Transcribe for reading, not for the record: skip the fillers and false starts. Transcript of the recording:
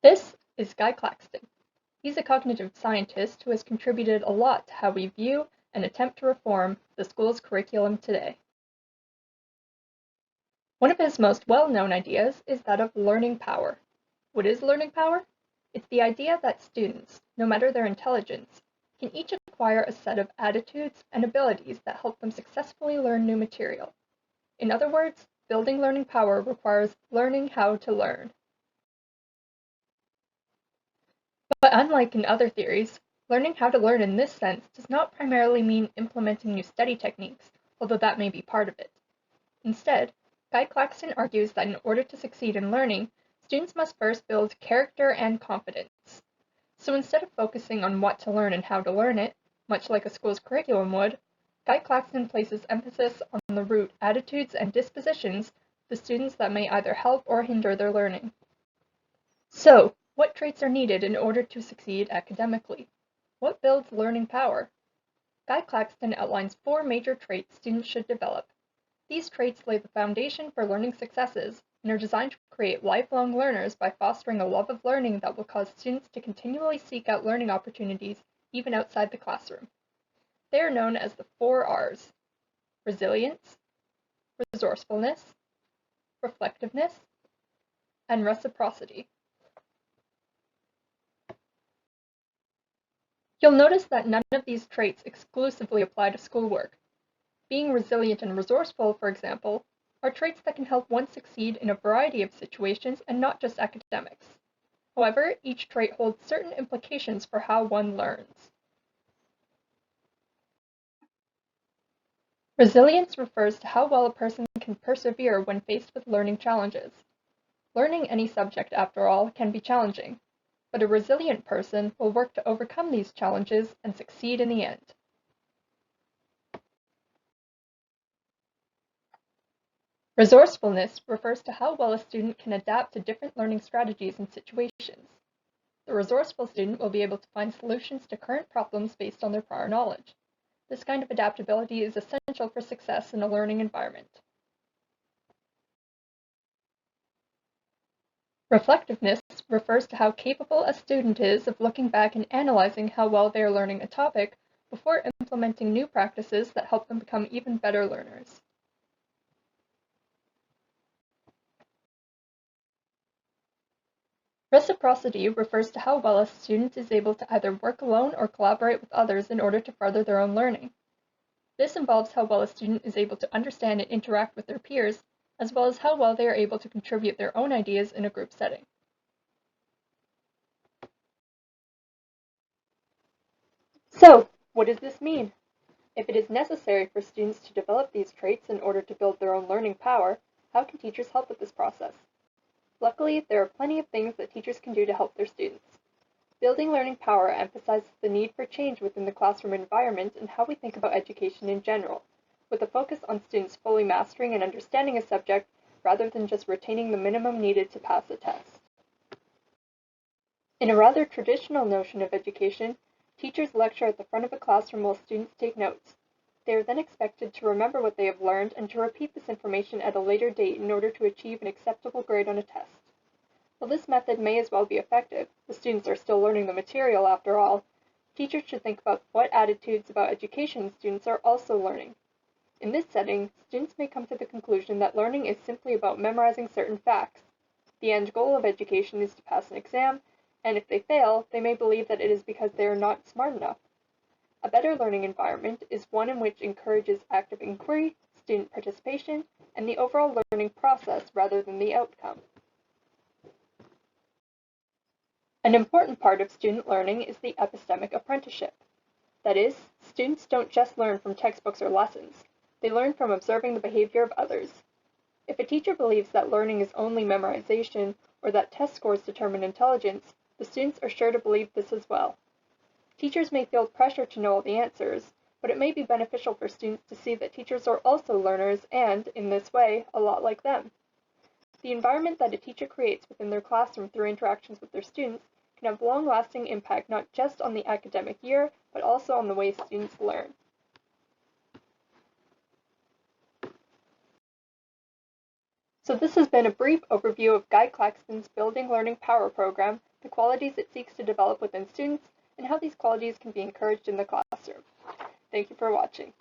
This is Guy Claxton. He's a cognitive scientist who has contributed a lot to how we view and attempt to reform the school's curriculum today. One of his most well-known ideas is that of learning power. What is learning power? It's the idea that students, no matter their intelligence, can each acquire a set of attitudes and abilities that help them successfully learn new material. In other words, building learning power requires learning how to learn. But unlike in other theories, learning how to learn in this sense does not primarily mean implementing new study techniques, although that may be part of it. Instead, Guy Claxton argues that in order to succeed in learning, students must first build character and confidence. So instead of focusing on what to learn and how to learn it, much like a school's curriculum would, Guy Claxton places emphasis on the root attitudes and dispositions of the students that may either help or hinder their learning. So, what traits are needed in order to succeed academically? What builds learning power? Guy Claxton outlines 4 major traits students should develop. These traits lay the foundation for learning successes and are designed to create lifelong learners by fostering a love of learning that will cause students to continually seek out learning opportunities even outside the classroom. They are known as the 4 R's: resilience, resourcefulness, reflectiveness, and reciprocity. You'll notice that none of these traits exclusively apply to schoolwork. Being resilient and resourceful, for example, are traits that can help one succeed in a variety of situations and not just academics. However, each trait holds certain implications for how one learns. Resilience refers to how well a person can persevere when faced with learning challenges. Learning any subject, after all, can be challenging, but a resilient person will work to overcome these challenges and succeed in the end. Resourcefulness refers to how well a student can adapt to different learning strategies and situations. The resourceful student will be able to find solutions to current problems based on their prior knowledge. This kind of adaptability is essential for success in a learning environment. Reflectiveness refers to how capable a student is of looking back and analyzing how well they are learning a topic before implementing new practices that help them become even better learners. Reciprocity refers to how well a student is able to either work alone or collaborate with others in order to further their own learning. This involves how well a student is able to understand and interact with their peers, as well as how well they are able to contribute their own ideas in a group setting. So, what does this mean? If it is necessary for students to develop these traits in order to build their own learning power, how can teachers help with this process? Luckily, there are plenty of things that teachers can do to help their students. Building learning power emphasizes the need for change within the classroom environment and how we think about education in general, with a focus on students fully mastering and understanding a subject rather than just retaining the minimum needed to pass a test. In a rather traditional notion of education, teachers lecture at the front of a classroom while students take notes. They are then expected to remember what they have learned and to repeat this information at a later date in order to achieve an acceptable grade on a test. While this method may as well be effective, the students are still learning the material after all, teachers should think about what attitudes about education students are also learning. In this setting, students may come to the conclusion that learning is simply about memorizing certain facts. The end goal of education is to pass an exam, and if they fail, they may believe that it is because they are not smart enough. A better learning environment is one in which encourages active inquiry, student participation, and the overall learning process rather than the outcome. An important part of student learning is the epistemic apprenticeship. That is, students don't just learn from textbooks or lessons. They learn from observing the behavior of others. If a teacher believes that learning is only memorization or that test scores determine intelligence, the students are sure to believe this as well. Teachers may feel pressure to know all the answers, but it may be beneficial for students to see that teachers are also learners and, in this way, a lot like them. The environment that a teacher creates within their classroom through interactions with their students can have long-lasting impact not just on the academic year, but also on the way students learn. So this has been a brief overview of Guy Claxton's Building Learning Power program, the qualities it seeks to develop within students, and how these qualities can be encouraged in the classroom. Thank you for watching.